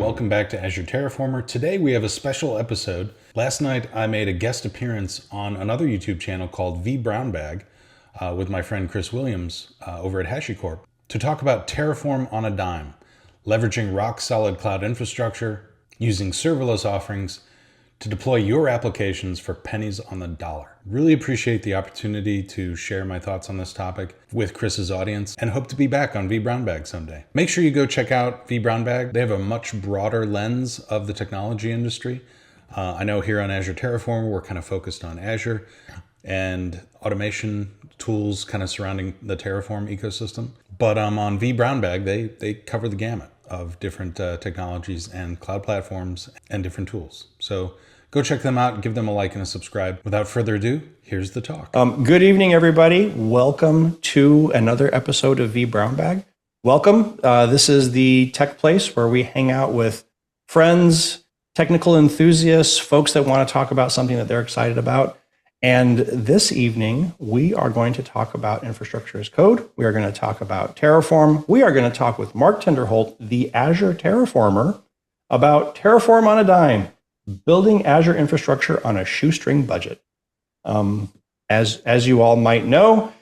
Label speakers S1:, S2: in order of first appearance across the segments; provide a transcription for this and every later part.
S1: welcome back to Azure Terraformer. Today we have a special episode. Last night I made a guest appearance on another YouTube channel called vBrownBag with my friend Chris Williams over at HashiCorp to talk about Terraform on a dime, leveraging rock-solid cloud infrastructure, using serverless offerings to deploy your applications for pennies on the dollar. Really appreciate the opportunity to share my thoughts on this topic with Chris's audience and hope to be back on vBrownBag someday. Make sure you go check out vBrownBag. They have a much broader lens of the technology industry. I know here on Azure Terraform, we're kind of focused on Azure and automation tools kind of surrounding the Terraform ecosystem. But on vBrownBag, they cover the gamut of different technologies and cloud platforms and different tools. So go check them out, give them a like and a subscribe. Without further ado, here's the talk.
S2: Good evening, everybody. Welcome to another episode of vBrownBag. Welcome. This is the tech place where we hang out with friends, technical enthusiasts, folks that want to talk about something that they're excited about. And this evening, we are going to talk about infrastructure as code. We are going to talk about Terraform. We are going to talk with Mark Tinderholt, the Azure Terraformer, about Terraform on a dime, building Azure infrastructure on a shoestring budget. As you all might know,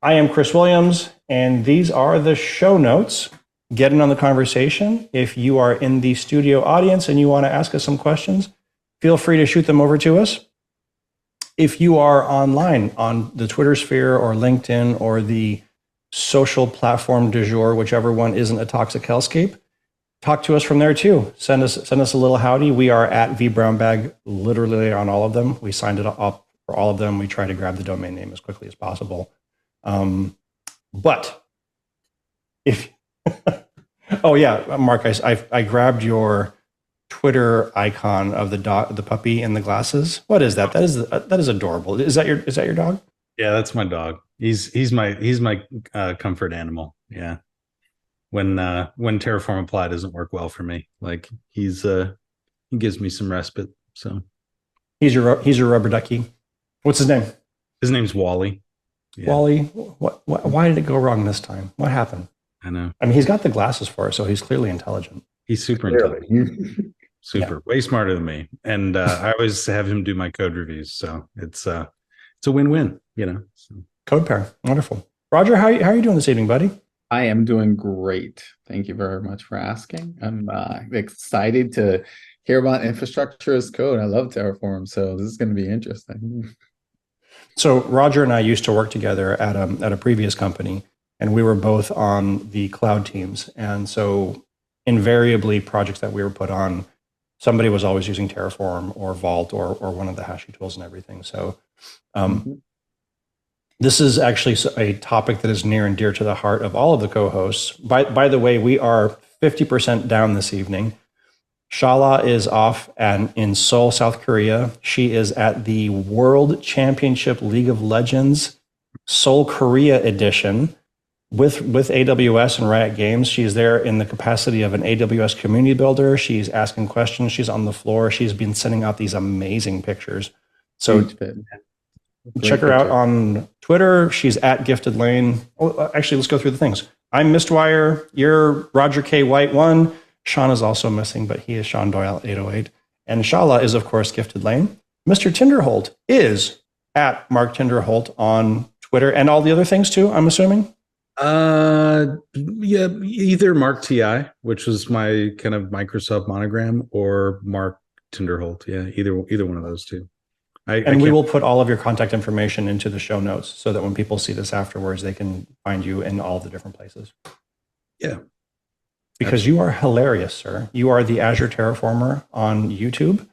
S2: I am Chris Williams, and these are the show notes. Get in on the conversation. If you are in the studio audience and you want to ask us some questions, feel free to shoot them over to us. If you are online on the Twitter sphere or LinkedIn or the social platform du jour, whichever one isn't a toxic hellscape, talk to us from there too. Send us a little howdy. We are at vBrownBag literally on all of them. We signed it up for all of them. We try to grab the domain name as quickly as possible. But if, oh yeah, Mark, I grabbed your Twitter icon of the puppy in the glasses. What is that? That is adorable. Is that your dog?
S1: Yeah, that's my dog. He's my comfort animal. Yeah. When Terraform Apply doesn't work well for me, like he gives me some respite. So
S2: he's your rubber ducky. What's his name?
S1: His name's Wally.
S2: Yeah. Wally. Why did it go wrong this time? What happened?
S1: I know.
S2: I mean, he's got the glasses for it, so he's clearly intelligent.
S1: He's super intelligent. Super, way smarter than me. And I always have him do my code reviews. So it's a win-win, you know. So.
S2: Code pair. Wonderful. Roger, how are you doing this evening, buddy?
S3: I am doing great. Thank you very much for asking. I'm excited to hear about infrastructure as code. I love Terraform, so this is going to be interesting.
S2: So Roger and I used to work together at a previous company, and we were both on the cloud teams. And so invariably projects that we were put on, somebody was always using Terraform or Vault or one of the Hashi tools and everything. So this is actually a topic that is near and dear to the heart of all of the co-hosts. By the way, we are 50% down this evening. Shala is off in Seoul, South Korea. She is at the World Championship League of Legends Seoul Korea edition with AWS and Riot Games. She's there in the capacity of an AWS community builder. She's asking questions. She's on the floor. She's been sending out these amazing pictures. So check her out on Twitter. She's at Gifted Lane. Oh, actually, let's go through the things. I'm Mistwire. You're Roger K. White 1. Sean is also missing, but he is Sean Doyle 808. And Shala is, of course, Gifted Lane. Mr. Tinderholt is at Mark Tinderholt on Twitter and all the other things too, I'm assuming.
S1: Yeah, either Mark TI, which was my kind of Microsoft monogram, or Mark Tinderholt. Yeah, either one of those two.
S2: We will put all of your contact information into the show notes so that when people see this afterwards, they can find you in all the different places.
S1: Yeah.
S2: Because you are hilarious, sir. You are the Azure Terraformer on YouTube.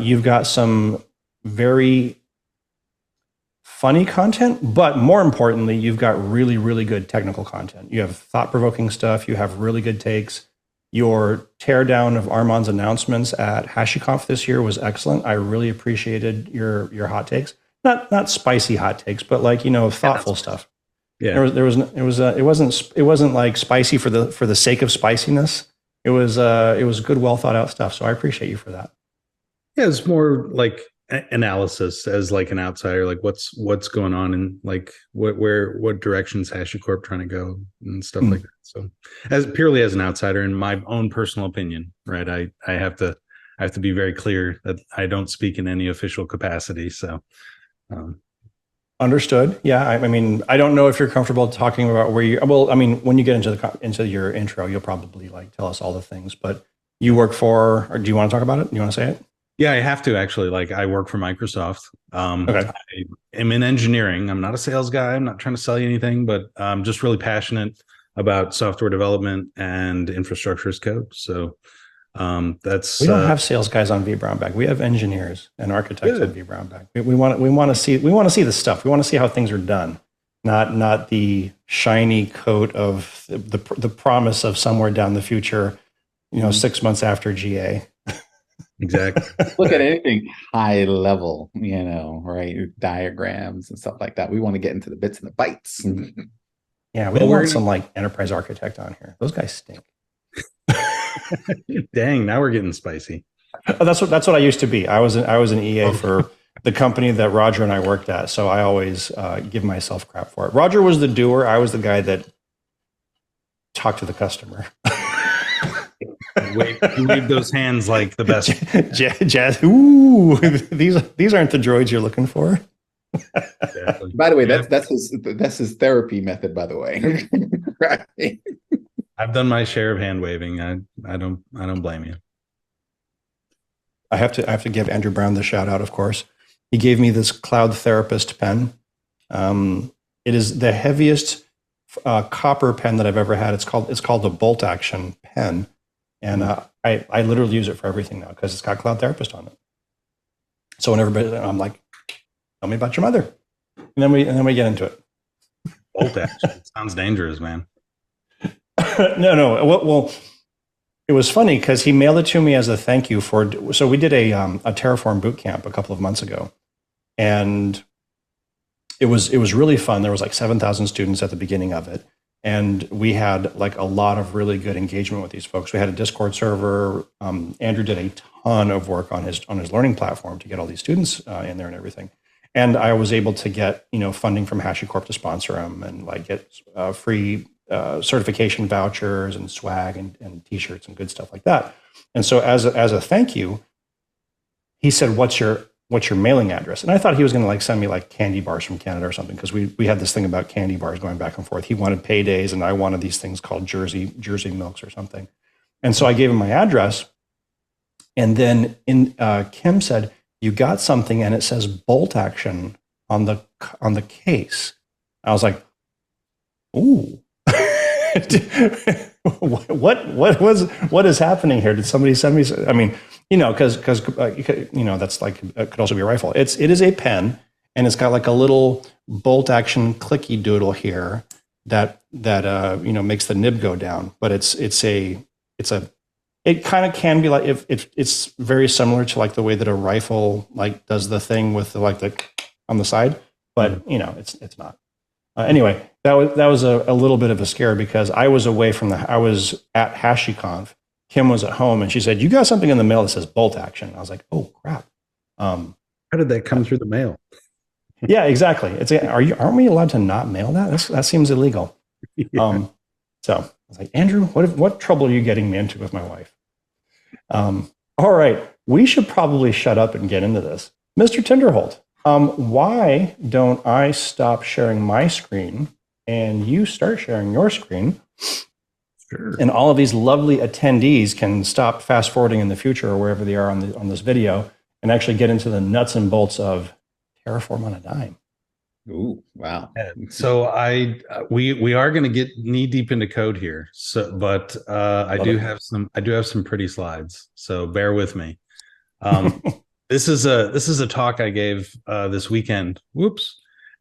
S2: You've got some very funny content, but more importantly, you've got really, really good technical content. You have thought-provoking stuff. You have really good takes. Your teardown of Armon's announcements at HashiConf this year was excellent. I really appreciated your hot takes. Not spicy hot takes, but like, thoughtful stuff.
S1: Yeah.
S2: It wasn't like spicy for the sake of spiciness. It was good, well thought out stuff. So I appreciate you for that.
S1: Yeah, it's more like analysis as like an outsider, like what's going on and like what directions HashiCorp trying to go and stuff like that. So as purely as an outsider, in my own personal opinion, right, I have to be very clear that I don't speak in any official capacity. So um,
S2: Understood. Yeah. I mean, I don't know if you're comfortable talking about where you, well, I mean, when you get into your intro, you'll probably like tell us all the things, but you work for, or do you want to talk about it? Do you want to say it?
S1: yeah, I have to actually. Like, I work for Microsoft.
S2: Okay.
S1: I am in engineering. I'm not a sales guy. I'm not trying to sell you anything, but I'm just really passionate about software development and infrastructure as code. So
S2: We
S1: that's
S2: don't have sales guys on vBrownBag. We have engineers and architects on
S1: good.
S2: vBrownBag. We want to see the stuff. We want to see how things are done, not the shiny coat of the promise of somewhere down the future. 6 months after GA.
S1: Exactly.
S3: Look at anything high level, right? Diagrams and stuff like that. We want to get into the bits and the bytes.
S2: Yeah, we
S1: Well,
S2: don't
S1: we're
S2: want some like enterprise architect on here. Those guys stink.
S1: dang. Now we're getting spicy.
S2: Oh, that's what I used to be. I was an EA for the company that Roger and I worked at, so I always give myself crap for it. Roger was the doer. I was the guy that talked to the customer.
S1: Wave those hands like the best.
S2: Jazz. Ooh, these aren't the droids you're looking for.
S1: Exactly.
S3: By the way, that's his therapy method, by the way. Right.
S1: I've done my share of hand waving. I don't blame you.
S2: I have to give Andrew Brown the shout out, of course. He gave me this Cloud Therapist pen. It is the heaviest copper pen that I've ever had. It's called a bolt action pen. And I literally use it for everything now because it's got Cloud Therapist on it. So whenever I'm like, tell me about your mother. And then we get into it.
S1: Bolt action. It sounds dangerous, man.
S2: No. Well, it was funny because he mailed it to me as a thank you for. So we did a Terraform boot camp a couple of months ago, and it was really fun. There was like 7,000 students at the beginning of it, and we had like a lot of really good engagement with these folks. We had a Discord server. Andrew did a ton of work on his learning platform to get all these students in there and everything. And I was able to get funding from HashiCorp to sponsor them and like get free certification vouchers and swag and t-shirts and good stuff like that. And so as a thank you, he said, what's your mailing address? And I thought he was going to like send me like candy bars from Canada or something, because we had this thing about candy bars going back and forth. He wanted paydays and I wanted these things called Jersey Milks or something. And so I gave him my address. And then Kim said, you got something and it says bolt action on the case. I was like, ooh. what is happening here? Did somebody send me? I mean, because that's like, it could also be a rifle. It is a pen, and it's got like a little bolt action clicky doodle here that makes the nib go down. But it kind of can be like, if it's very similar to like the way that a rifle like does the thing with the on the side, but it's not. Anyway, that was a little bit of a scare because I was away I was at HashiConf. Kim was at home and she said, you got something in the mail that says bolt action. I was like, oh crap.
S1: How did that come through the mail?
S2: Yeah, exactly. Aren't we allowed to not mail that? That seems illegal. Yeah. So I was like, Andrew, what trouble are you getting me into with my wife? All right, we should probably shut up and get into this. Mr. Tinderholt. Why don't I stop sharing my screen and you start sharing your screen? Sure. And all of these lovely attendees can stop fast forwarding in the future or wherever they are on this video and actually get into the nuts and bolts of Terraform on a dime.
S3: Ooh, wow.
S1: So we are going to get knee deep into code here. But I do have some pretty slides. So bear with me. This is a talk I gave this weekend.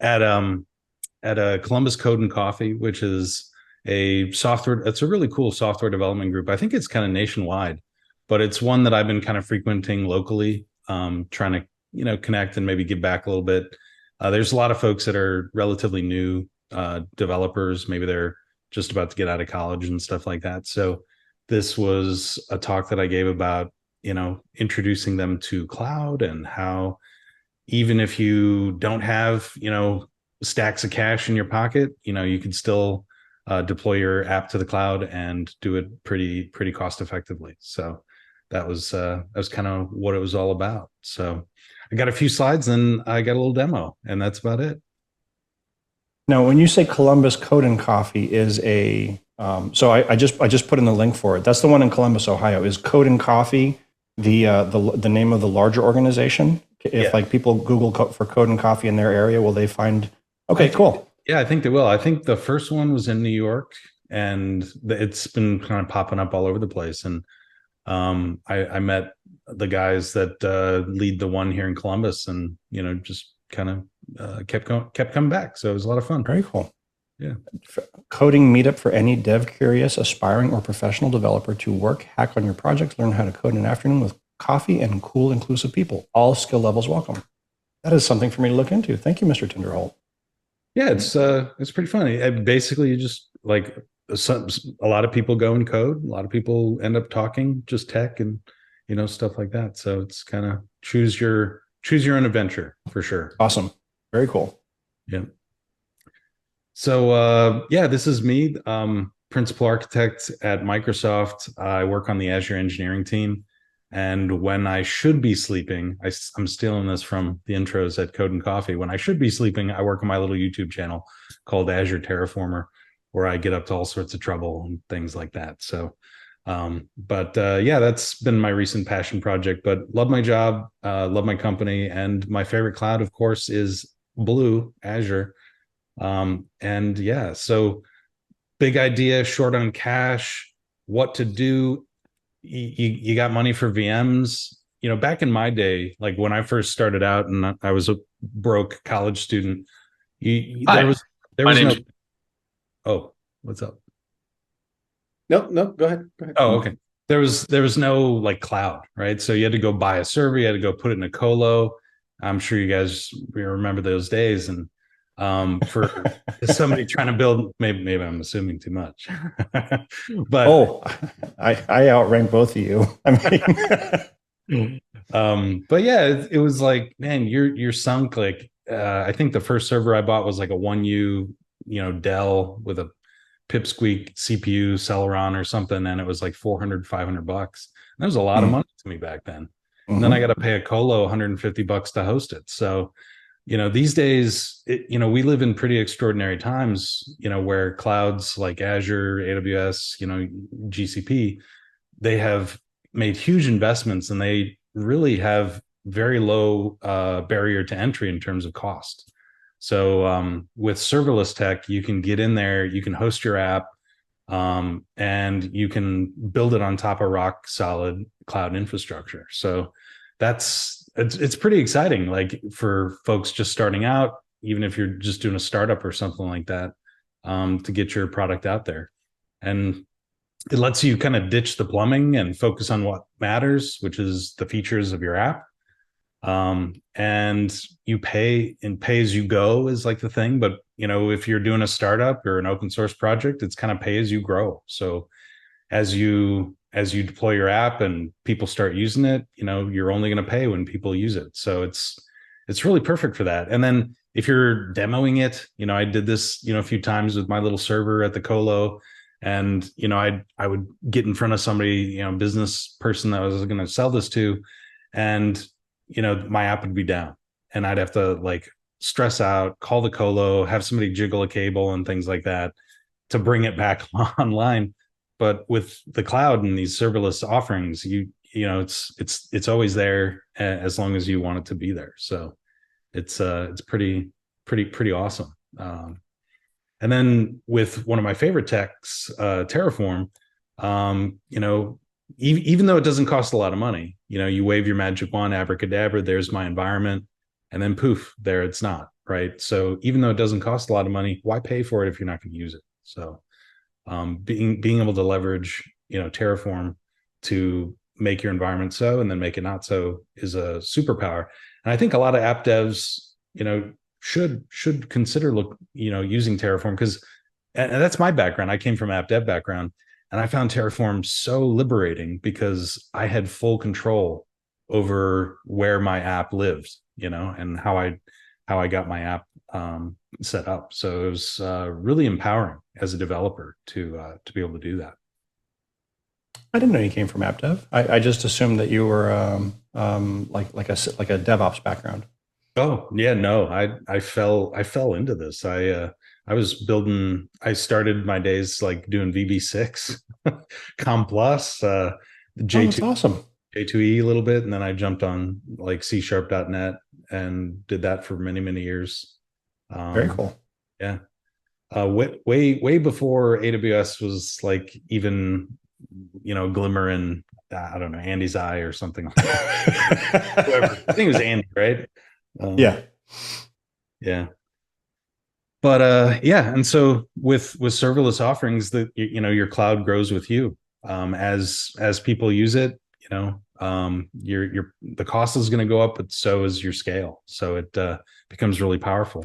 S1: At a Columbus Code and Coffee, which is it's a really cool software development group. I think it's kind of nationwide, but it's one that I've been kind of frequenting locally, trying to connect and maybe give back a little bit. There's a lot of folks that are relatively new developers. Maybe they're just about to get out of college and stuff like that. So this was a talk that I gave about introducing them to cloud and how even if you don't have, stacks of cash in your pocket, you can still deploy your app to the cloud and do it pretty cost effectively. So that was kind of what it was all about. So I got a few slides and I got a little demo, and that's about it.
S2: Now, when you say Columbus Code and Coffee is so I just put in the link for it. That's the one in Columbus, Ohio. Is Code and Coffee the name of the larger organization? If like people Google for Code and Coffee in their area, will they find? Okay, cool.
S1: Yeah, I think they will. I think the first one was in New York, and it's been kind of popping up all over the place. And I met the guys that lead the one here in Columbus, and just kind of kept coming back. So it was a lot of fun.
S2: Very cool.
S1: Yeah.
S2: Coding meetup for any dev curious, aspiring, or professional developer to work, hack on your projects, learn how to code in an afternoon with coffee and cool, inclusive people. All skill levels welcome. That is something for me to look into. Thank you, Mr. Tinderholt.
S1: Yeah, it's pretty funny. Basically, you just like a lot of people go and code. A lot of people end up talking just tech and stuff like that. So it's kind of choose your own adventure for sure.
S2: Awesome. Very cool.
S1: Yeah. So yeah, this is me, principal architect at Microsoft. I work on the Azure engineering team. And when I should be sleeping, I'm stealing this from the intros at Code and Coffee. When I should be sleeping, I work on my little YouTube channel called Azure Terraformer, where I get up to all sorts of trouble and things like that. So, yeah, that's been my recent passion project. But love my job, love my company, and my favorite cloud, of course, is Blue, Azure. And yeah, so big idea, short on cash, what to do. You got money for VMs. Back in my day, like when I first started out and I was a broke college student, there was no. Oh, what's up?
S3: No, go ahead.
S1: Oh, okay. There was no like cloud, right? So you had to go buy a server, you had to go put it in a colo. I'm sure you guys remember those days. And for somebody trying to build, maybe I'm assuming too much, but
S2: I outrank both of you. I
S1: mean, but yeah, it was like, man, you're sunk. Like I think the first server I bought was like a 1U, Dell with a pipsqueak CPU Celeron or something, and it was like $400-500. That was a lot of money to me back then. And then I got to pay a colo $150 to host it. So these days, we live in pretty extraordinary times, where clouds like Azure, AWS, GCP, they have made huge investments and they really have very low barrier to entry in terms of cost. So with serverless tech, you can get in there, you can host your app, and you can build it on top of rock solid cloud infrastructure. So it's pretty exciting, like for folks just starting out, even if you're just doing a startup or something like that, to get your product out there. And it lets you kind of ditch the plumbing and focus on what matters, which is the features of your app. And you pay as you go is like the thing. But, if you're doing a startup or an open source project, it's kind of pay as you grow. So as you deploy your app and people start using it, you're only going to pay when people use it. So it's really perfect for that. And then if you're demoing it, I did this, a few times with my little server at the colo, and, I would get in front of somebody, business person that I was going to sell this to, and, my app would be down and I'd have to like stress out, call the colo, have somebody jiggle a cable and things like that to bring it back online. But with the cloud and these serverless offerings, it's always there as long as you want it to be there. So it's pretty awesome. And then with one of my favorite techs, Terraform, even though it doesn't cost a lot of money, you wave your magic wand, abracadabra, there's my environment, and then poof, there it's not, right? So even though it doesn't cost a lot of money, why pay for it if you're not going to use it? So being able to leverage Terraform to make your environment so and then make it not so is a superpower. And I think a lot of app devs should consider using Terraform, because and that's my background. I came from app dev background, and I found Terraform so liberating because I had full control over where my app lived. and how I got my app set up. So it was really empowering as a developer to be able to do that.
S2: I didn't know you came from app dev. I just assumed that you were like a DevOps background.
S1: Oh yeah, no, I fell into this. I was building. I started my days like doing VB6, Com Plus,
S2: Oh, that's
S1: J2
S2: awesome.
S1: J2E a little bit, and then I jumped on like C#.net and did that for many years.
S2: Very
S1: Um,
S2: cool.
S1: yeah, way before AWS was like even glimmer in I don't know Andy's eye or something like that. Whoever I think it was Andy, right? Um,
S2: Yeah.
S1: yeah. But yeah, and so with serverless offerings, that your cloud grows with you as people use it. Your the cost is going to go up, but so is your scale. So it becomes really powerful.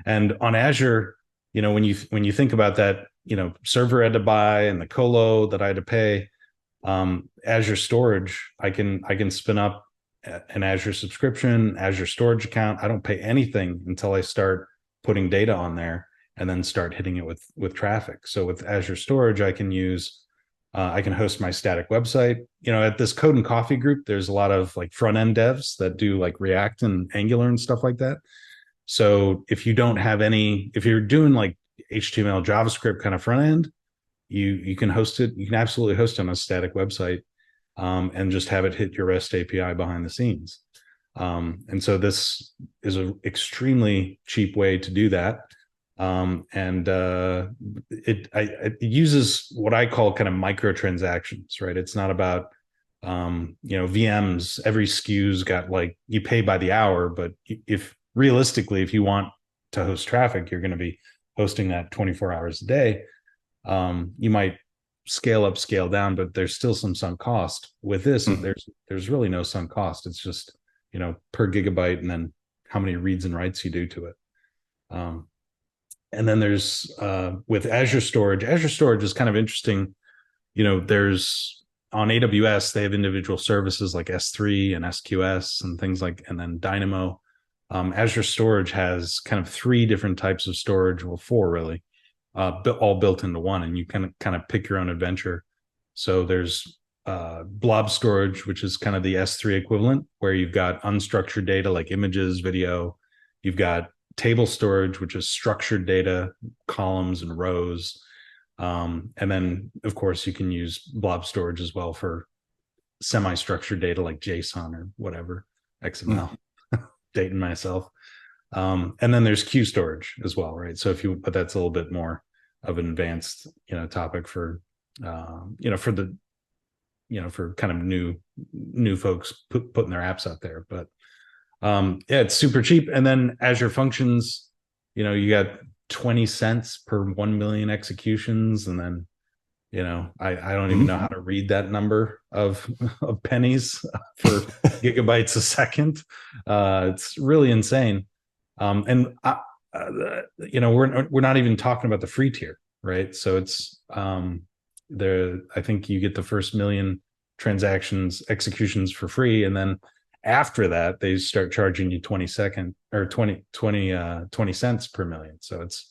S1: And on Azure, when you think about that, server I had to buy and the colo that I had to pay, Azure storage, I can spin up an Azure subscription, Azure storage account. I don't pay anything until I start putting data on there and then start hitting it with traffic. So with Azure storage, I can host my static website. At this Code and Coffee group, there's a lot of like front end devs that do like React and Angular and stuff like that. So if you're doing like HTML, JavaScript kind of front end, you can host it. You can absolutely host it on a static website, and just have it hit your REST API behind the scenes. And so this is an extremely cheap way to do that. And it uses what I call kind of microtransactions, right? It's not about VMs. Every SKU's got like you pay by the hour, but if realistically, if you want to host traffic, you're going to be hosting that 24 hours a day. You might scale up, scale down, but there's still some sunk cost. With this, there's really no sunk cost. It's just per gigabyte, and then how many reads and writes you do to it. And then there's with Azure Storage. Azure Storage is kind of interesting. There's on AWS, they have individual services like S3 and SQS and things like, and then Dynamo. Azure Storage has kind of three different types of storage, well, four really, all built into one, and you can kind of pick your own adventure. So there's blob storage, which is kind of the S3 equivalent, where you've got unstructured data like images, video. You've got table storage, which is structured data, columns and rows. And then, of course, you can use blob storage as well for semi-structured data like JSON or whatever, XML, dating myself. And then there's queue storage as well, right? So but that's a little bit more of an advanced, topic for, for kind of new folks putting their apps out there. But yeah, it's super cheap. And then Azure Functions, you got 20 cents per 1 million executions. And then, I don't even know how to read that number of pennies for gigabytes a second. It's really insane. And we're not even talking about the free tier, right? So it's I think you get the first million executions for free, and then after that they start charging you 20 cents per million. So it's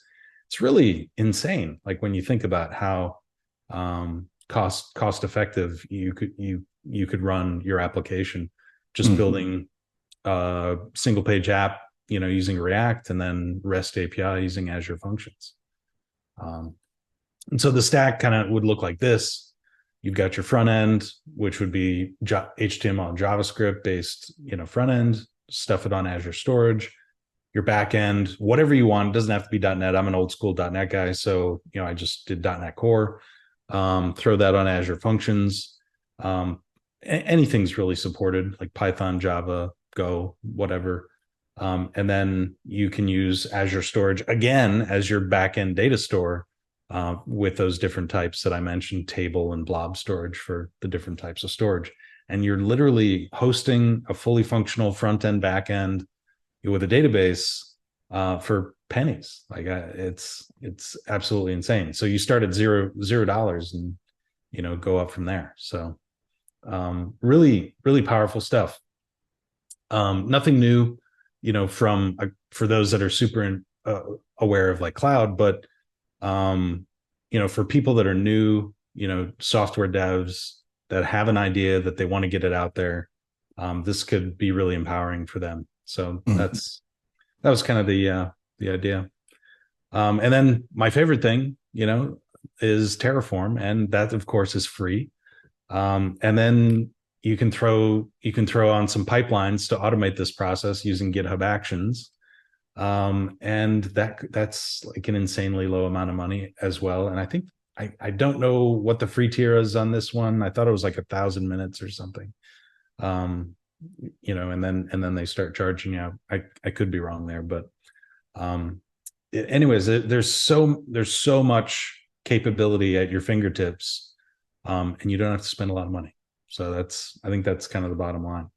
S1: really insane, like when you think about how cost effective you could run your application, just building a single page app using React, and then REST API using Azure Functions. And so the stack kind of would look like this. You've got your front end, which would be HTML and JavaScript based, front end, stuff it on Azure Storage. Your back end, whatever you want. It doesn't have to be .NET. I'm an old school .NET guy, so I just did .NET Core. Throw that on Azure Functions. Anything's really supported, like Python, Java, Go, whatever. And then you can use Azure Storage again as your backend data store, with those different types that I mentioned, table and blob storage for the different types of storage. And you're literally hosting a fully functional front end, back end with a database for pennies. Like it's absolutely insane. So you start at $0 and go up from there. So really, really powerful stuff. Nothing new. from for those that are super aware of like cloud, but for people that are new, software devs that have an idea that they want to get it out there, this could be really empowering for them. So that was kind of the idea. And then my favorite thing, is Terraform, and that of course is free. And then you can throw on some pipelines to automate this process using GitHub Actions. And that's like an insanely low amount of money as well. And I think I don't know what the free tier is on this one. I thought it was like 1,000 minutes or something. And then they start charging you. I could be wrong there, but anyways, there's so much capability at your fingertips, and you don't have to spend a lot of money. So I think that's kind of the bottom line.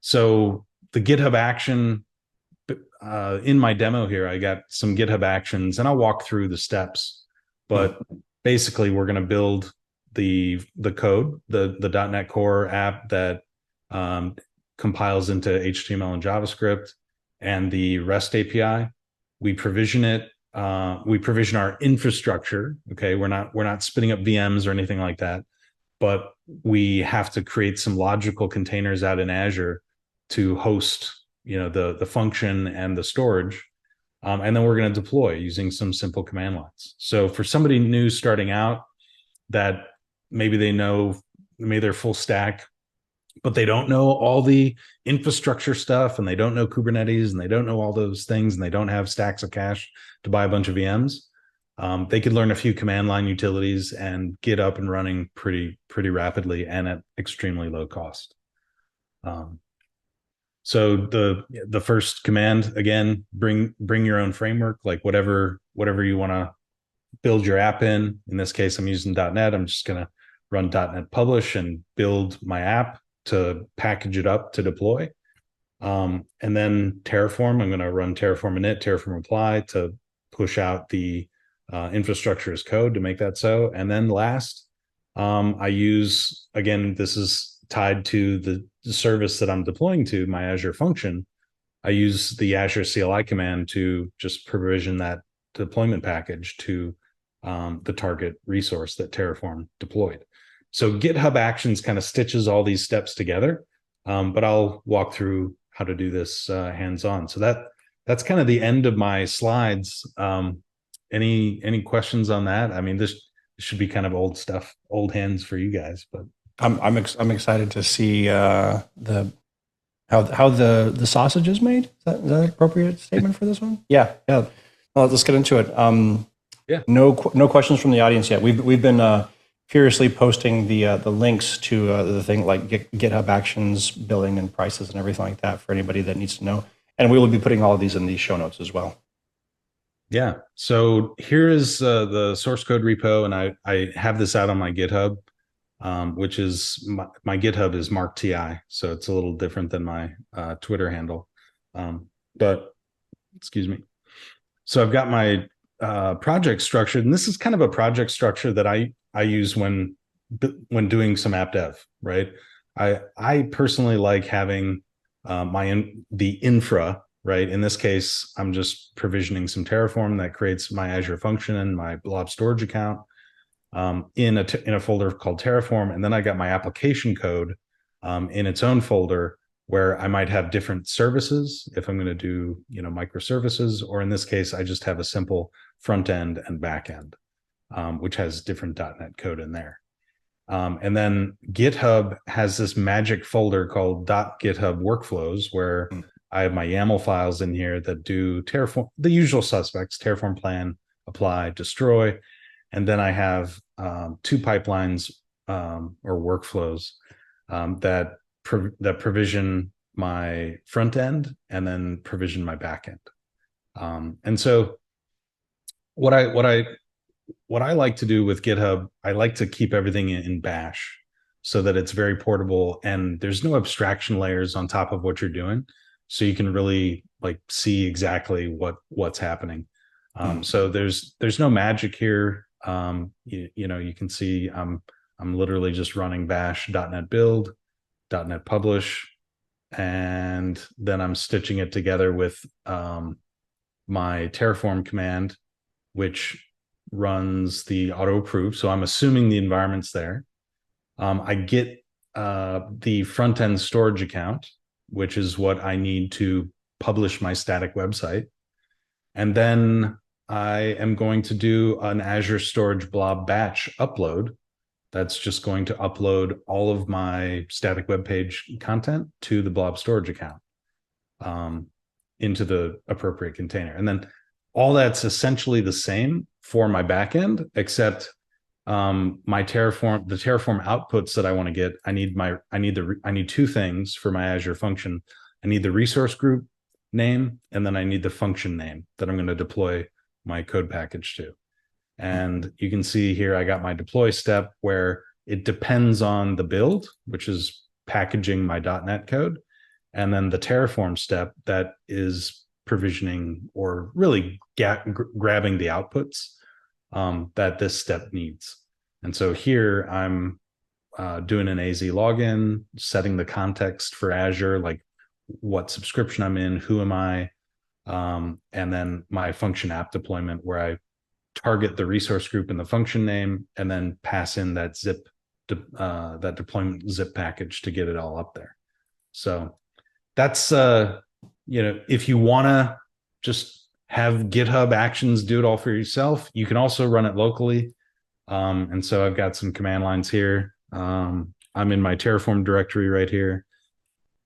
S1: So the GitHub action, in my demo here, I got some GitHub actions, and I'll walk through the steps. But basically, we're going to build the code, the .NET Core app that compiles into HTML and JavaScript, and the REST API. We provision it. We provision our infrastructure. Okay, we're not spinning up VMs or anything like that, but we have to create some logical containers out in Azure to host, the function and the storage, and then we're going to deploy using some simple command lines. So for somebody new starting out, that maybe they're full stack, but they don't know all the infrastructure stuff, and they don't know Kubernetes, and they don't know all those things, and they don't have stacks of cash to buy a bunch of VMs. They could learn a few command line utilities and get up and running pretty rapidly and at extremely low cost. So the first command, again, bring your own framework, like whatever you want to build your app in. In this case, I'm using .NET. I'm just going to run .NET publish and build my app to package it up to deploy. And then Terraform, I'm going to run Terraform init, Terraform apply to push out the infrastructure as code to make that so. And then last, I use, again, this is tied to the service that I'm deploying to, my Azure function. I use the Azure CLI command to just provision that deployment package to the target resource that Terraform deployed. So GitHub Actions kind of stitches all these steps together, but I'll walk through how to do this hands-on. So that's kind of the end of my slides. Any questions on that? I mean, this should be kind of old stuff, old hands for you guys, but
S2: I'm excited to see how the sausage is made. Is that an appropriate statement for this one? Yeah. Well, let's get into it.
S1: Yeah.
S2: No questions from the audience yet. We've been furiously posting the links to the thing like GitHub Actions, billing and prices and everything like that for anybody that needs to know. And we will be putting all of these in the show notes as well.
S1: Yeah. So here is the source code repo, and I have this out on my GitHub, which is my GitHub is Mark TI. So it's a little different than my Twitter handle. But excuse me. So I've got my project structured, and this is kind of a project structure that I use when doing some app dev, right? I personally like having the infra, right? In this case, I'm just provisioning some Terraform that creates my Azure function and my blob storage account in a folder called Terraform, and then I got my application code in its own folder where I might have different services if I'm going to do microservices, or in this case, I just have a simple front end and back end, which has different .NET code in there. And then GitHub has this magic folder called .github workflows, where I have my YAML files in here that do Terraform, the usual suspects: Terraform plan, apply, destroy. And then I have two pipelines or workflows that provision my front end and then provision my back end. And so what I like to do with GitHub, I like to keep everything in Bash so that it's very portable and there's no abstraction layers on top of what you're doing. So you can really see exactly what's happening. So there's no magic here. You can see I'm literally just running bash .NET build, .NET publish, and then I'm stitching it together with my Terraform command, which runs the auto approve. So I'm assuming the environment's there. I get the front end storage account, which is what I need to publish my static website. And then I am going to do an Azure Storage Blob batch upload. That's just going to upload all of my static web page content to the Blob storage account into the appropriate container. And then all that's essentially the same for my backend, except my Terraform, the Terraform outputs that I want to get, I need two things for my Azure function. I need the resource group name, and then I need the function name that I'm going to deploy my code package to. And you can see here, I got my deploy step where it depends on the build, which is packaging my .NET code. And then the Terraform step that is provisioning or really grabbing the outputs that this step needs. And so here I'm doing an AZ login, setting the context for Azure, like what subscription I'm in, who am I, and then my function app deployment where I target the resource group and the function name, and then pass in that that deployment zip package to get it all up there. So that's if you want to just have GitHub Actions do it all for yourself, you can also run it locally. And so I've got some command lines here. I'm in my Terraform directory right here,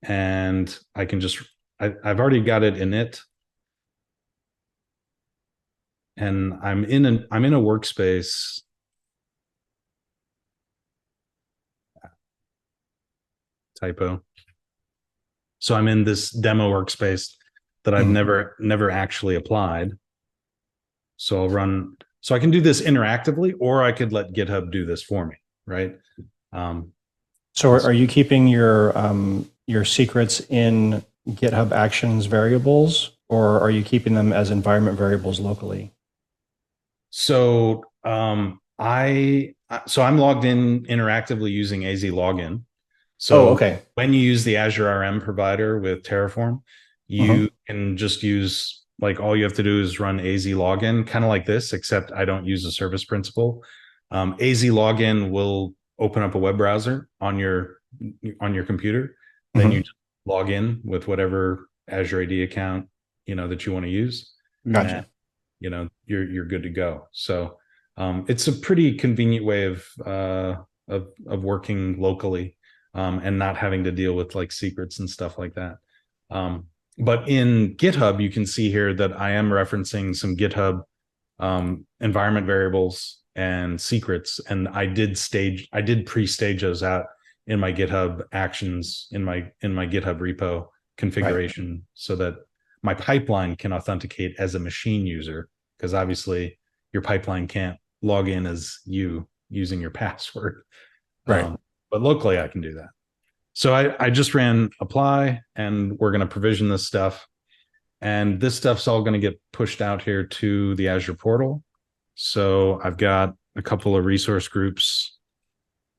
S1: and I can just I've already got it init. And I'm in a workspace. Typo. So I'm in this demo workspace that I've never actually applied. So I'll run. So I can do this interactively, or I could let GitHub do this for me, right?
S2: So are you keeping your secrets in GitHub Actions variables, or are you keeping them as environment variables locally?
S1: So I'm logged in interactively using AZ login. So
S2: okay.
S1: When you use the Azure RM provider with Terraform, you can just use, like, all you have to do is run AZ login, kind of like this, except I don't use the service principal. AZ login will open up a web browser on your computer. Then you log in with whatever Azure AD account that you want to use.
S2: Gotcha.
S1: And, you're good to go. So it's a pretty convenient way of working locally and not having to deal with like secrets and stuff like that. But in GitHub, you can see here that I am referencing some GitHub environment variables and secrets, and I did pre-stage those out in my GitHub Actions in my GitHub repo configuration, so that my pipeline can authenticate as a machine user, because obviously your pipeline can't log in as you using your password.
S2: Right.
S1: But locally I can do that. So I just ran apply, and we're going to provision this stuff. And this stuff's all going to get pushed out here to the Azure portal. So I've got a couple of resource groups.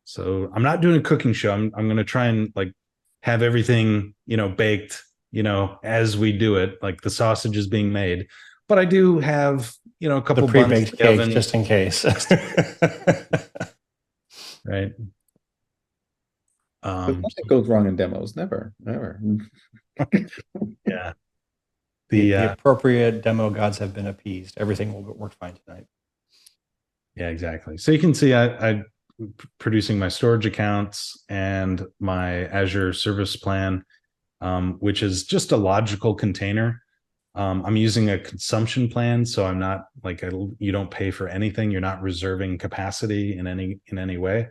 S1: So I'm not doing a cooking show. I'm going to try and like have everything, baked, as we do it, like the sausage is being made. But I do have, a couple
S2: the pre-baked cakes just in case.
S1: Right.
S3: But nothing goes wrong in demos. Never.
S1: Yeah.
S2: The appropriate demo gods have been appeased. Everything will work fine tonight.
S1: Yeah, exactly. So you can see I producing my storage accounts and my Azure service plan, which is just a logical container. I'm using a consumption plan, so I'm not like you don't pay for anything. You're not reserving capacity in any way.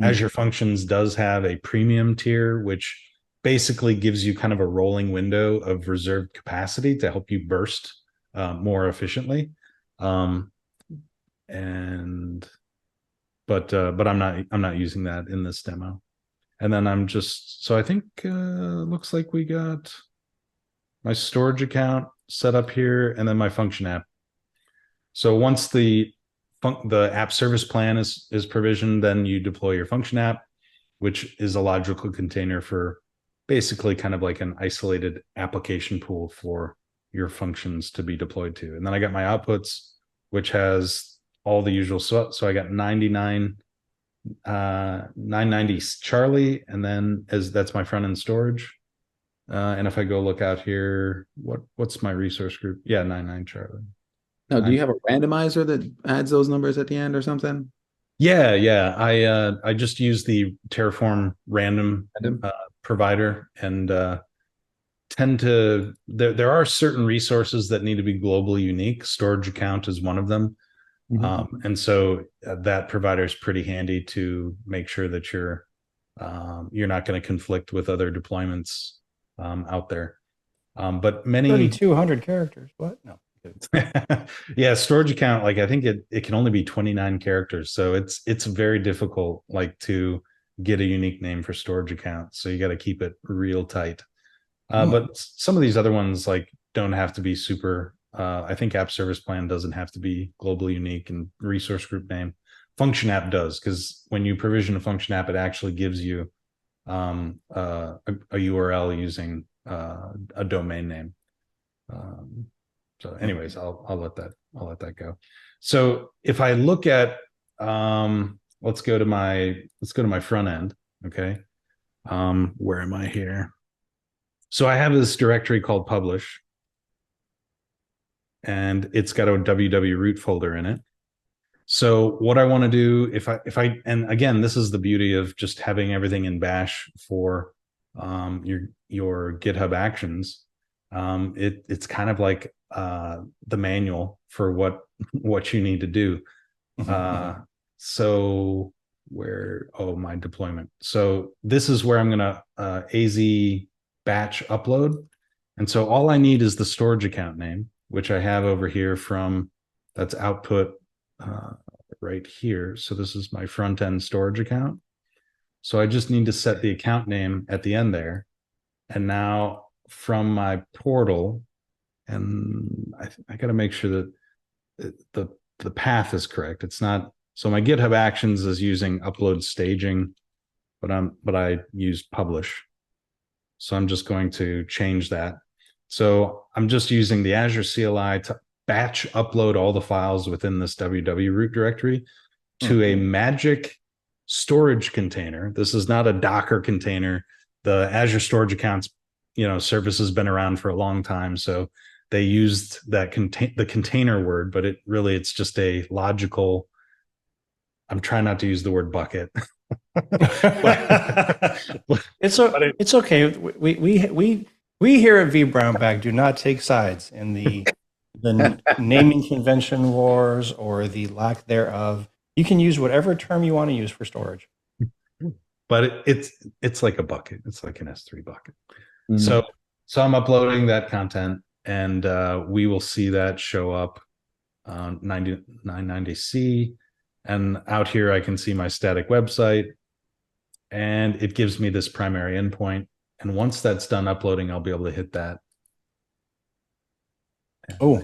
S1: Azure Functions does have a premium tier, which basically gives you kind of a rolling window of reserved capacity to help you burst more efficiently. But I'm not using that in this demo. And then I'm just, so I think looks like we got my storage account set up here, and then my function app. So once the app service plan is provisioned, then you deploy your function app, which is a logical container for basically kind of like an isolated application pool for your functions to be deployed to. And then I got my outputs, which has all the usual. So I got 99, 990 Charlie, and then as that's my front end storage. And if I go look out here, what's my resource group? Yeah, 99 Charlie.
S3: Now, do you have a randomizer that adds those numbers at the end or something?
S1: Yeah. I just use the Terraform random
S3: Random?
S1: provider, and tend to there are certain resources that need to be globally unique. Storage account is one of them. And so that provider is pretty handy to make sure that you're not going to conflict with other deployments out there. But many
S2: 3,200 characters. What? No.
S1: yeah, storage account, like I think it can only be 29 characters, so it's very difficult like to get a unique name for storage account, so you got to keep it real tight. But some of these other ones like don't have to be super. I think app service plan doesn't have to be globally unique, and resource group name. Function app does, because when you provision a function app, it actually gives you a URL using a domain name. So anyways, I'll let that go. So if I look at let's go to my front end. Okay. Where am I here? So I have this directory called publish, and it's got a www root folder in it. So what I want to do, if I and again, this is the beauty of just having everything in bash for your GitHub actions. It's kind of like the manual for what you need to do. So my deployment. So this is where I'm gonna AZ batch upload. And so all I need is the storage account name, which I have over here that's output right here. So this is my front end storage account. So I just need to set the account name at the end there. And now from my portal, and I got to make sure that the path is correct. It's not, so my GitHub actions is using upload staging, but I use publish. So I'm just going to change that. So I'm just using the Azure CLI to batch upload all the files within this www root directory to a magic storage container. This is not a Docker container. The Azure storage accounts, service has been around for a long time. So they used the container word, but it's just a logical. I'm trying not to use the word bucket.
S2: It's okay. We here at V Brown Bag do not take sides in the naming convention wars or the lack thereof. You can use whatever term you want to use for storage.
S1: But it's like a bucket. It's like an S3 bucket. So I'm uploading that content, and we will see that show up on 990C. And out here, I can see my static website, and it gives me this primary endpoint. And once that's done uploading, I'll be able to hit that.
S2: Oh,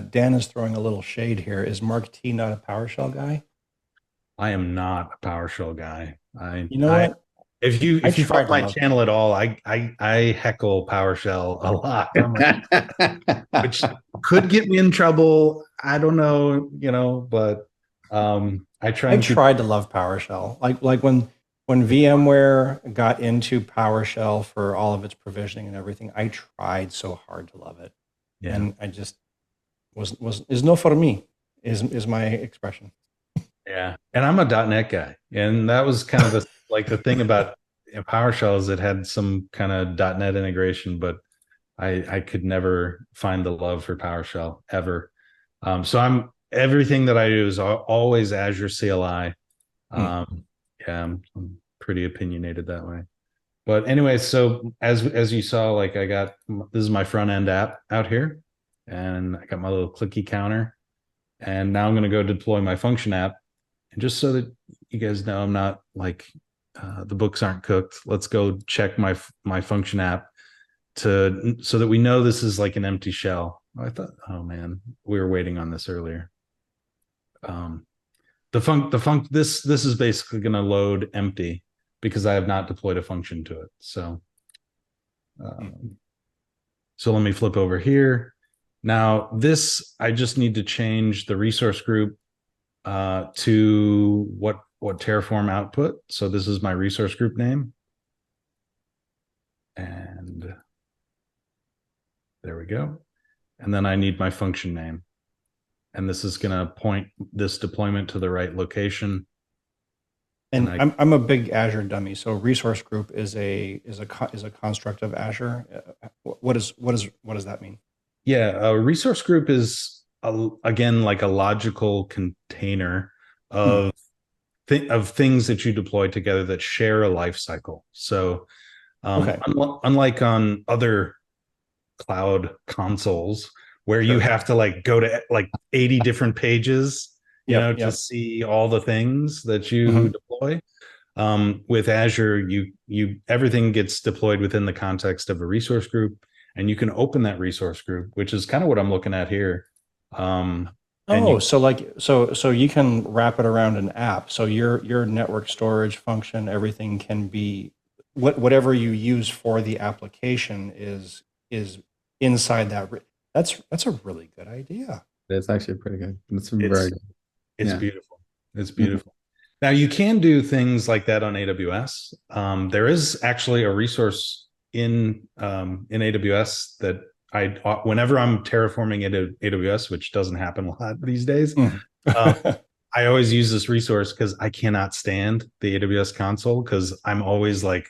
S2: Dan is throwing a little shade here. Is Mark T not a PowerShell guy?
S1: I am not a PowerShell guy.
S2: What?
S1: If you follow my channel at all, I heckle PowerShell a lot, which could get me in trouble. I don't know, but I tried
S2: to love PowerShell. Like when VMware got into PowerShell for all of its provisioning and everything, I tried so hard to love it. Yeah. And I just is no for me is my expression.
S1: Yeah. And I'm a .NET guy. And that was kind of the thing about PowerShell is it had some kind of .NET integration, but I could never find the love for PowerShell ever. So everything that I do is always Azure CLI. Yeah, I'm pretty opinionated that way. But anyway, so as you saw, this is my front end app out here, and I got my little clicky counter, and now I'm going to go deploy my function app. And just so that you guys know, I'm not the books aren't cooked. Let's go check my function app so that we know this is like an empty shell. I thought, oh man, we were waiting on this earlier. This is basically going to load empty because I have not deployed a function to it. So So let me flip over here. Now this, I just need to change the resource group to what Terraform output. So this is my resource group name. And there we go. And then I need my function name. And this is going to point this deployment to the right location.
S2: And I'm a big Azure dummy. So resource group is a construct of Azure. What does that mean?
S1: Yeah, a resource group is again like a logical container of of things that you deploy together that share a life cycle. So unlike on other cloud consoles where you have to like go to like 80 different pages, to see all the things that you deploy. With Azure, you everything gets deployed within the context of a resource group, and you can open that resource group, which is kind of what I'm looking at here.
S2: So you can wrap it around an app. So your network storage function, everything can be whatever you use for the application is inside that. That's a really good idea.
S3: That's actually pretty good. It's very good.
S1: It's beautiful. It's beautiful. Now you can do things like that on AWS. There is actually a resource in AWS that whenever I'm terraforming AWS, which doesn't happen a lot these days, I always use this resource because I cannot stand the AWS console because I'm always like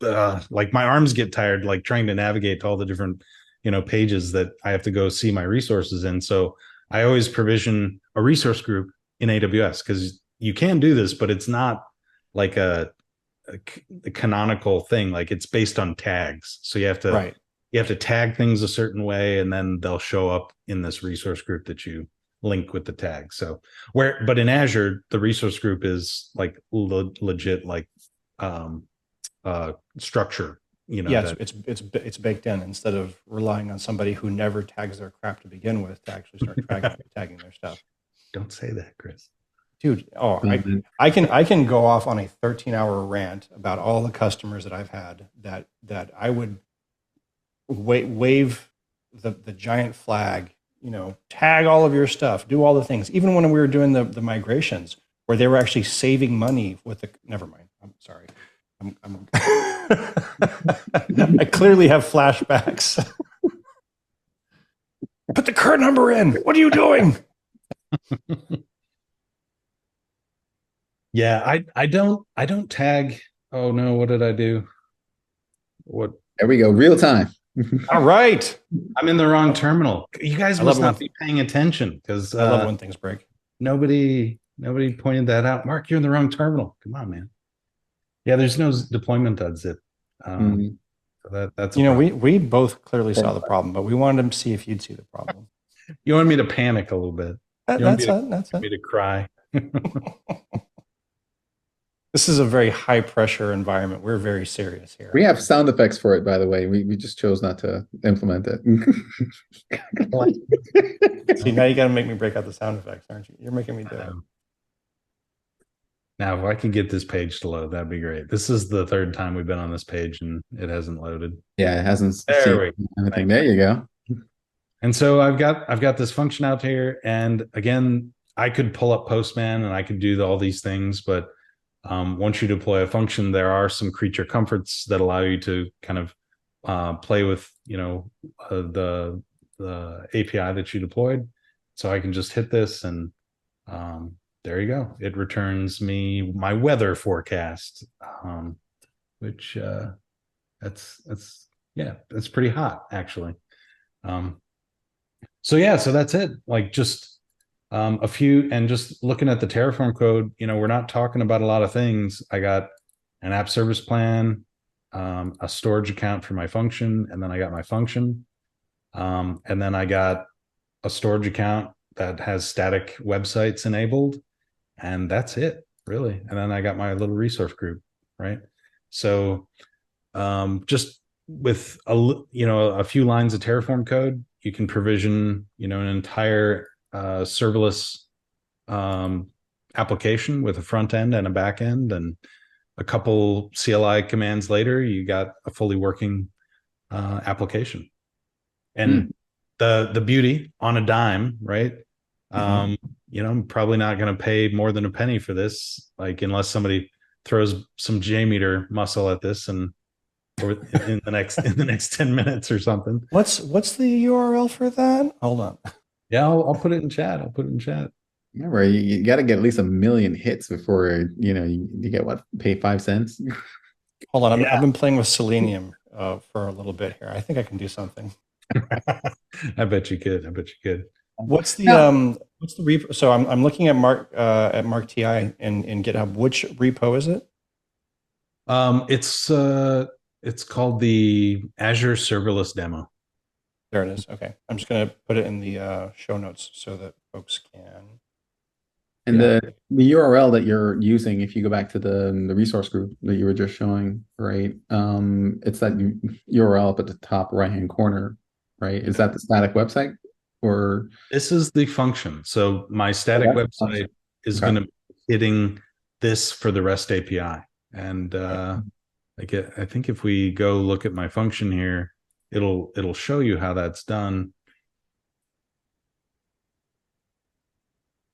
S1: my arms get tired, like trying to navigate to all the different, pages that I have to go see my resources in. So I always provision a resource group in AWS because you can do this, but it's not like a canonical thing. Like it's based on tags. So you have to tag things a certain way, and then they'll show up in this resource group that you link with the tag. So but in Azure, the resource group is like legit, like structure.
S2: It's baked in instead of relying on somebody who never tags their crap to begin with to actually start tagging their stuff.
S1: Don't say that, Chris.
S2: Dude, I can go off on a 13-hour rant about all the customers that I've had that I would wave the giant flag, tag all of your stuff, do all the things. Even when we were doing the migrations where they were actually saving money with never mind. I'm sorry. I clearly have flashbacks. Put the card number in. What are you doing?
S1: Yeah, I don't tag. Oh no, what did I do? What?
S3: There we go. Real time.
S2: All right.
S1: I'm in the wrong terminal. You guys must not be paying attention because
S2: I love when things break.
S1: Nobody pointed that out. Mark, you're in the wrong terminal. Come on, man. Yeah, there's no deployment.zip. So that's
S2: we both clearly saw the problem, but we wanted to see if you'd see the problem.
S1: You wanted me to panic a little bit.
S2: That's
S1: me to cry.
S2: This is a very high pressure environment. We're very serious here.
S3: We have sound effects for it, by the way. We just chose not to implement it.
S2: See, now you got to make me break out the sound effects, aren't you? You're making me do it.
S1: Now, if I can get this page to load, that'd be great. This is the third time we've been on this page and it hasn't loaded.
S3: Yeah, it hasn't.
S1: There
S3: you go.
S1: And so I've got this function out here, and again, I could pull up Postman and I could do all these things, but once you deploy a function, there are some creature comforts that allow you to kind of play with, the API that you deployed. So I can just hit this and there you go. It returns me my weather forecast, which that's pretty hot actually. So that's it. Like just a few, and just looking at the Terraform code, we're not talking about a lot of things. I got an app service plan, a storage account for my function, and then I got my function. And then I got a storage account that has static websites enabled, and that's it, really. And then I got my little resource group, right? So just with a few lines of Terraform code, you can provision, an entire serverless application with a front end and a back end, and a couple CLI commands later, you got a fully working application. And
S3: Hmm.
S1: the beauty on a dime, right?
S3: Mhm.
S1: I'm probably not going to pay more than a penny for this, like unless somebody throws some JMeter muscle at this and or in the next 10 minutes or something.
S2: What's the URL for that? Hold on.
S1: Yeah, I'll put it in chat. I'll put it in chat.
S3: Remember, you got to get at least 1 million hits before you get what, pay 5 cents.
S2: Hold on. I've
S1: Yeah.
S2: been playing with Selenium for a little bit here. I think I can do something.
S1: I bet you could. I bet you could.
S3: Now,
S2: What's the repo? So I'm looking at Mark TI in GitHub. Which repo is it?
S1: Um, it's uh, it's called the Azure Serverless demo.
S2: There it is. Okay. I'm just gonna put it in the show notes so that folks can.
S3: and
S2: Yeah.
S3: the URL that you're using, if you go back to the resource group that you were just showing, right? It's that URL up at the top right-hand corner, right? Is that the static website or
S1: This is the function. So my
S3: oh,
S1: static
S3: that's the
S1: website
S3: function.
S1: is going
S3: Okay.
S1: to be hitting this for the REST API. And
S2: Okay.
S1: I think if we go look at my function here, it'll show you how that's done.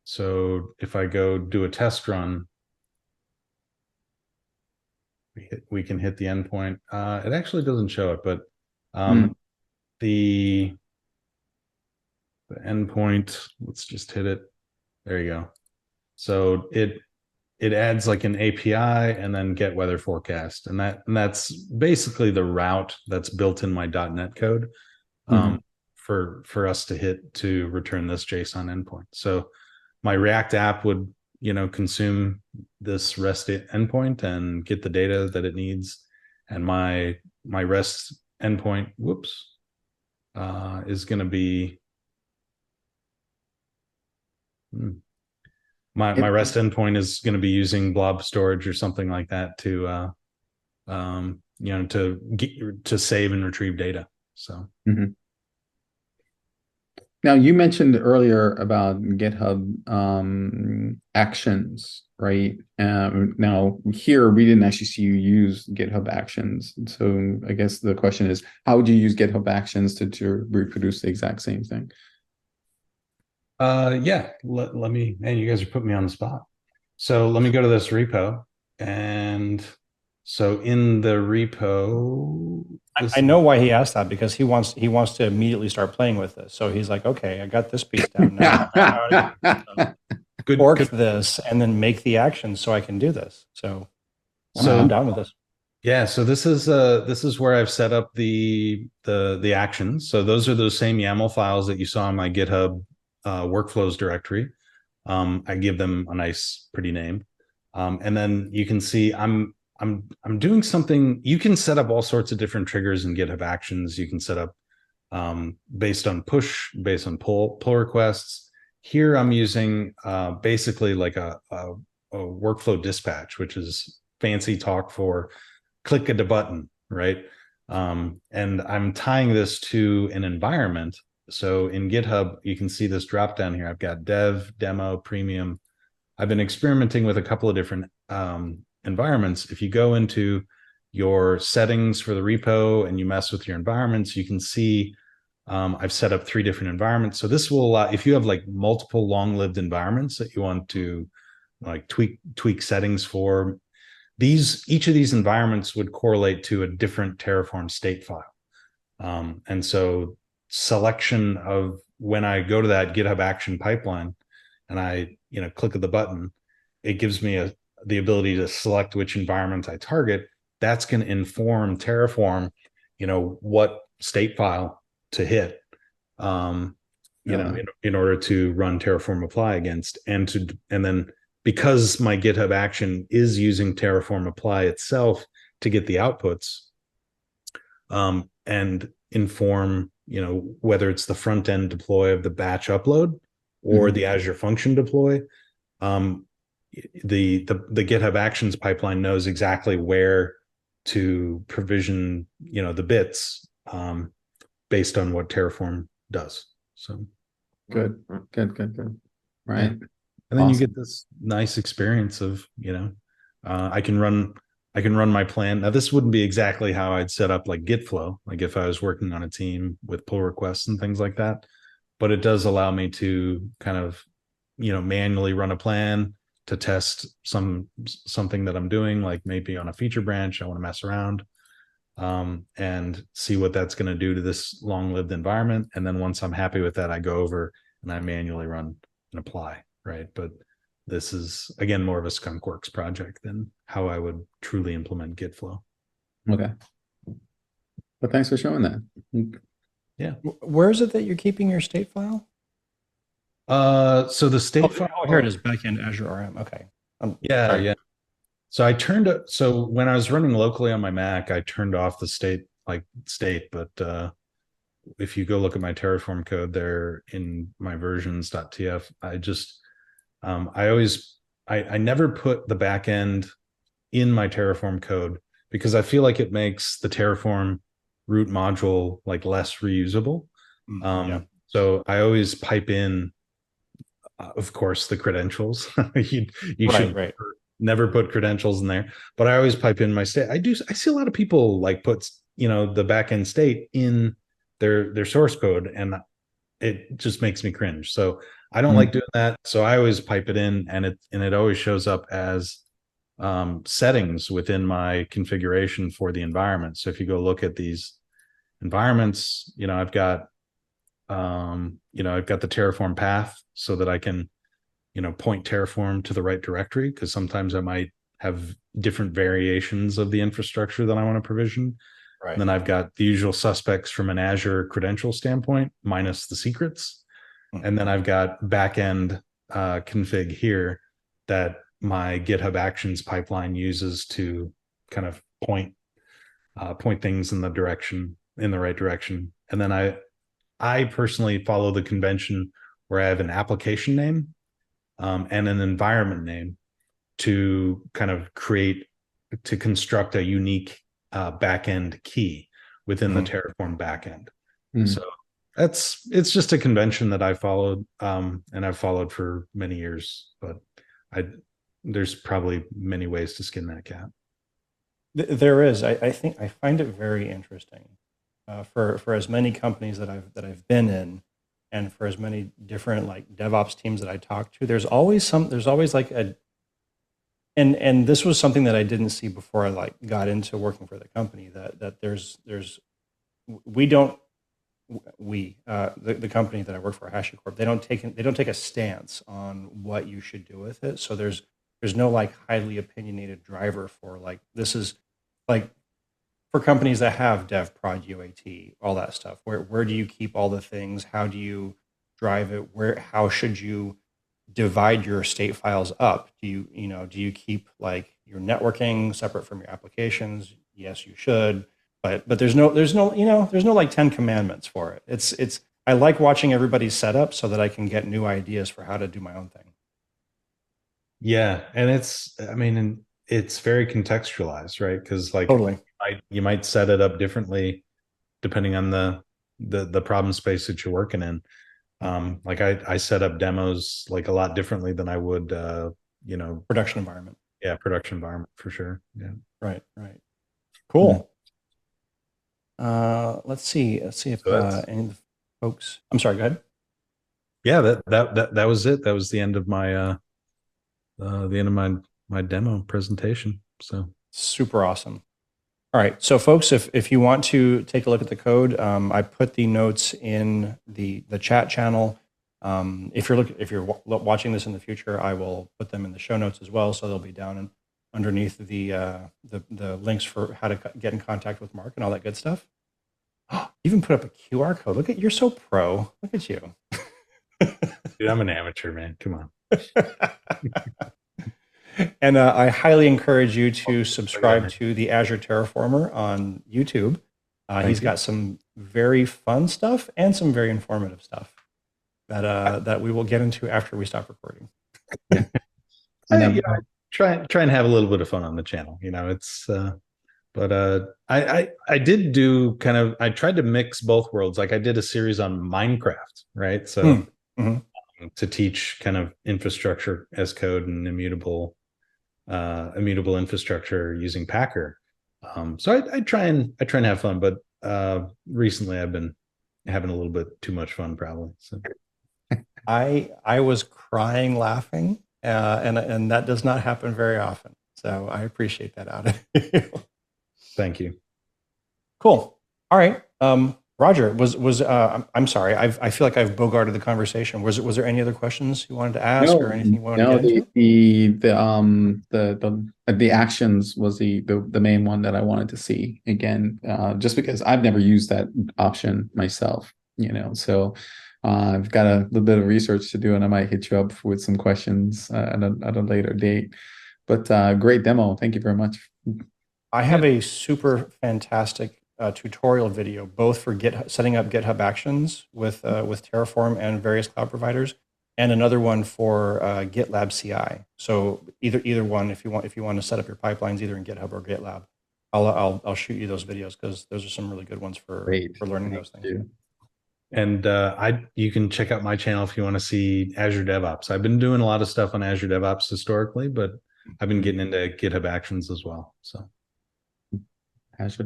S1: So if I go do a test run, we can hit the endpoint. It actually doesn't show it, but
S3: Hmm.
S1: um, the endpoint, let's just hit it. There you go. So it adds like an API and then get weather forecast, and that's basically the route that's built in my .NET code
S3: Hmm.
S1: for us to hit to return this JSON endpoint. So my React app would consume this REST endpoint and get the data that it needs, and my REST endpoint, whoops, is going to be hmm, my
S3: It,
S1: REST endpoint is going to be using blob storage or something like that to to save and retrieve data. So
S3: mhm. Now, you mentioned earlier about GitHub Actions, right? Now, here we didn't actually see you use GitHub Actions. So I guess the question is, how would you use GitHub Actions to reproduce the exact same thing?
S1: yeah, let me, man, you guys are putting me on the spot. So let me go to this repo. And so in the repo,
S2: I
S1: this
S2: know why he asked that because he wants to immediately start playing with this. So he's like, okay, I got this piece down. Now I know how to
S1: good.
S2: fork this and then make the action so I can do this. So I'm
S1: So
S2: down with this.
S1: yeah, so this is where I've set up the actions. So those are those same YAML files that you saw in my GitHub workflows directory. I give them a nice, pretty name, and then you can see I'm doing something. You can set up all sorts of different triggers in GitHub Actions. You can set up based on push, based on pull requests. Here I'm using basically like a workflow dispatch, which is fancy talk for click a button, right? And I'm tying this to an environment. So in GitHub, you can see this drop down here. I've got dev, demo, premium. I've been experimenting with a couple of different environments. If you go into your settings for the repo and you mess with your environments, you can see I've set up 3 different environments. So this will allow, if you have like multiple long-lived environments that you want to like tweak settings for, each of these environments would correlate to a different Terraform state file. And so selection of when I go to that GitHub action pipeline and I click the button, it gives me the ability to select which environment I target. That's going to inform Terraform, what state file to hit, um, in order to run Terraform apply against, and then because my GitHub action is using Terraform apply itself to get the outputs, and inform, whether it's the front end deploy of the batch upload or
S3: Mhm.
S1: the Azure function deploy. Um, the GitHub Actions pipeline knows exactly where to provision, the bits, based on what Terraform does. So
S3: Good, good, good, good.
S1: yeah,
S3: Right.
S1: and then you
S3: Awesome.
S1: get this nice experience of, I can run I can run my plan. Now, this wouldn't be exactly how I'd set up like Git flow, like if I was working on a team with pull requests and things like that. But it does allow me to kind of, manually run a plan to test something that I'm doing, like maybe on a feature branch, I want to mess around and see what that's going to do to this long-lived environment. And then once I'm happy with that, I go over and I manually run and apply, right? But this is, again, more of a skunkworks project than how I would truly implement Git flow.
S3: Okay. But thanks for showing that.
S1: Yeah.
S2: Where is it that you're keeping your state file?
S1: So the state file.
S2: Oh, here it is, backend Azure RM. Okay.
S1: Yeah,
S2: sorry.
S1: yeah. So when I was running locally on my Mac, I turned off the state, but if you go look at my Terraform code there in my versions.tf, I never put the backend in my Terraform code because I feel like it makes the Terraform root module like less reusable.
S2: Yeah.
S1: So I always pipe in, of course, the credentials. you should
S2: Right.
S1: never put credentials in there, but I always pipe in my state. I see a lot of people like put, the backend state in their source code, and it just makes me cringe. So I don't like doing that. So I always pipe it in, and it always shows up as settings within my configuration for the environment. So if you go look at these environments, I've got the Terraform path so that I can, point Terraform to the right directory, because sometimes I might have different variations of the infrastructure that I want to provision.
S2: Right.
S1: And then I've got the usual suspects from an Azure credential standpoint, minus the secrets. And then I've got backend config here that my GitHub Actions pipeline uses to kind of point things in the right direction. And then I personally follow the convention where I have an application name and an environment name to kind of construct a unique backend key within the Terraform backend. So it's just a convention that I followed, and I've followed for many years, but there's probably many ways to skin that cat.
S2: There is. I think I find it very interesting for as many companies that I've been in, and for as many different like DevOps teams that I talk to. There's always like and this was something that I didn't see before I like got into working for the company. That there's the company that I work for, HashiCorp, they don't take a stance on what you should do with it. So there's no like highly opinionated driver for like, this is like for companies that have dev prod UAT, all that stuff. Where do you keep all the things? How do you drive it? How should you divide your state files up? Do you keep like your networking separate from your applications? Yes, you should. But there's no like 10 commandments for it. It's I like watching everybody's setup so that I can get new ideas for how to do my own thing.
S1: Yeah, and it's very contextualized, right? Because like
S2: Totally.
S1: you might set it up differently depending on the problem space that you're working in. Like I set up demos like a lot differently than I would
S2: Production environment.
S1: Yeah, production environment for sure. Yeah.
S2: Right. Cool. Let's see if any of the folks. I'm sorry. Go ahead.
S1: Yeah, that was it. That was the end of my my demo presentation. So
S2: super awesome. All right, so folks, if you want to take a look at the code, I put the notes in the chat channel. If you're watching this in the future, I will put them in the show notes as well, so they'll be down and underneath the links for how to get in contact with Mark and all that good stuff. Even put up a QR code. Look at, you're so pro. Look at you.
S1: Dude, I'm an amateur, man. Come on.
S2: And I highly encourage you to subscribe to the Azure Terraformer on YouTube. He's got some very fun stuff and some very informative stuff that we will get into after we stop recording.
S1: Yeah. And try and have a little bit of fun on the channel. It's but I did do I tried to mix both worlds. Like I did a series on Minecraft, right? So to teach kind of infrastructure as code and immutable immutable infrastructure using Packer. So I try and have fun, but recently I've been having a little bit too much fun, probably. So
S2: I was crying laughing, and that does not happen very often. So I appreciate that out of you.
S1: thank you.
S2: Cool. All right. Roger, I'm sorry. I feel like I've bogarted the conversation. Was there any other questions you wanted to ask or anything you wanted to get into?
S3: The actions was the main one that I wanted to see again, just because I've never used that option myself, so I've got a little bit of research to do, and I might hit you up with some questions at a later date. But great demo. Thank you very much.
S2: I have a super fantastic tutorial video, both for setting up GitHub Actions with Terraform and various cloud providers, and another one for GitLab CI. So either one, if you want to set up your pipelines either in GitHub or GitLab, I'll shoot you those videos because those are some really good ones for learning those things.
S1: And you can check out my channel if you want to see Azure DevOps. I've been doing a lot of stuff on Azure DevOps historically, but I've been getting into GitHub Actions as well. So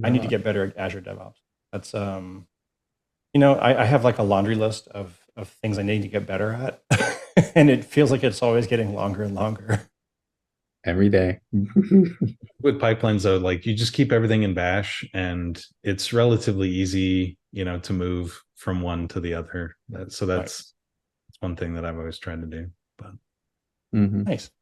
S2: I need to get better at Azure DevOps. That's I have like a laundry list of things I need to get better at, and it feels like it's always getting longer and longer.
S3: Every day.
S1: With pipelines, though, like you just keep everything in Bash, and it's relatively easy, to move from one to the other. So that's one thing that I've always tried to do. But
S2: nice.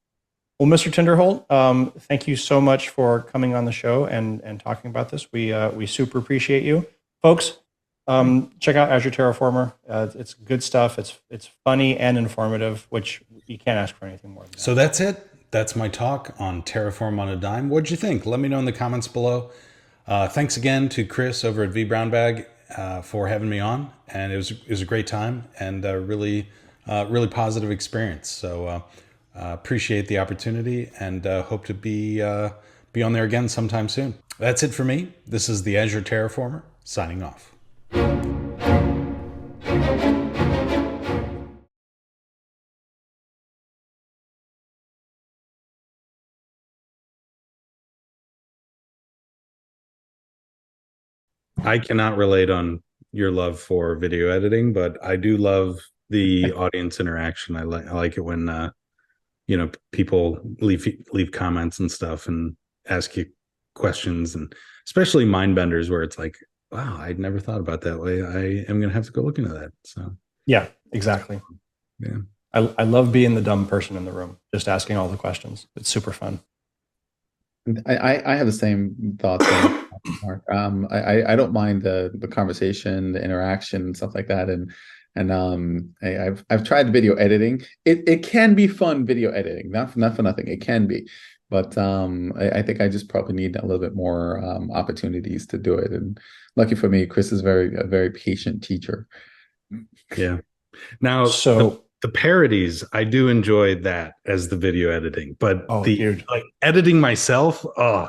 S2: Well, Mr. Tinderholt, thank you so much for coming on the show and talking about this. We super appreciate you, folks. Check out Azure Terraformer. It's good stuff. It's funny and informative, which you can't ask for anything more than that.
S1: So that's it. That's my talk on Terraform on a dime. What'd you think? Let me know in the comments below. Thanks again to Chris over at vBrownBag for having me on, and it was a great time and a really positive experience. So appreciate the opportunity and hope to be on there again sometime soon. That's it for me. This is the Azure Terraformer signing off. I cannot relate on your love for video editing, but I do love the audience interaction. I like it when people leave comments and stuff and ask you questions, and especially mind benders where it's like, wow, I'd never thought about that way. I am gonna have to go look into that. So
S2: yeah, exactly.
S1: Yeah,
S2: I love being the dumb person in the room, just asking all the questions. It's super fun.
S3: I have the same thoughts, Mark. I don't mind the conversation, the interaction, and stuff like that. And I've tried video editing. It can be fun video editing, not for nothing. It can be, but I think I just probably need a little bit more opportunities to do it. And lucky for me, Chris is a very patient teacher.
S1: Yeah. Now, so the parodies, I do enjoy that as the video editing, but like editing myself,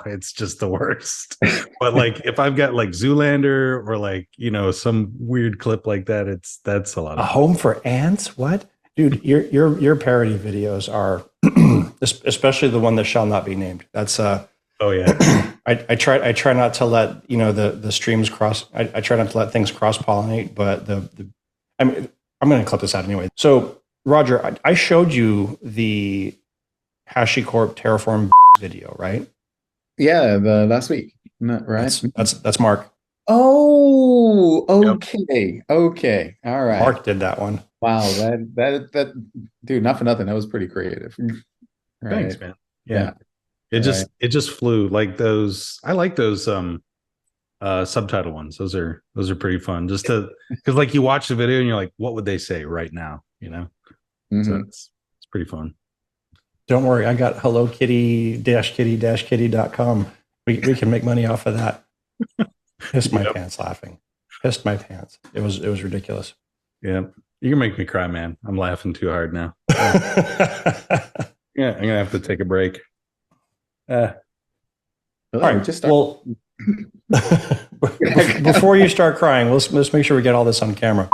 S1: it's just the worst. But like if I've got like Zoolander or like, some weird clip like that, that's a lot of fun.
S2: Home for Ants? What? Dude, your parody videos are especially the one that shall not be named. That's
S1: oh yeah.
S2: I try not to let, the streams cross. I try not to let things cross pollinate, but I'm going to clip this out anyway. So Roger, I showed you the HashiCorp Terraform video, right?
S3: Yeah, the last week, right?
S2: That's Mark.
S3: Oh, okay, yep. Okay, all right.
S2: Mark did that one.
S3: Wow, that dude, not for nothing. That was pretty creative.
S1: Right. Thanks, man. Yeah. It just flew like those. I like those subtitle ones. Those are pretty fun. Just because like you watch the video and you're like, what would they say right now? So it's pretty fun.
S2: Don't worry, I got Hello Kitty kitty.com. We can make money off of that. Pissed my pants laughing. Pissed my pants. It was ridiculous.
S1: Yeah. You can make me cry, man. I'm laughing too hard now. Yeah, I'm gonna have to take a break.
S2: All right, just start. Well, before you start crying, let's make sure we get all this on camera.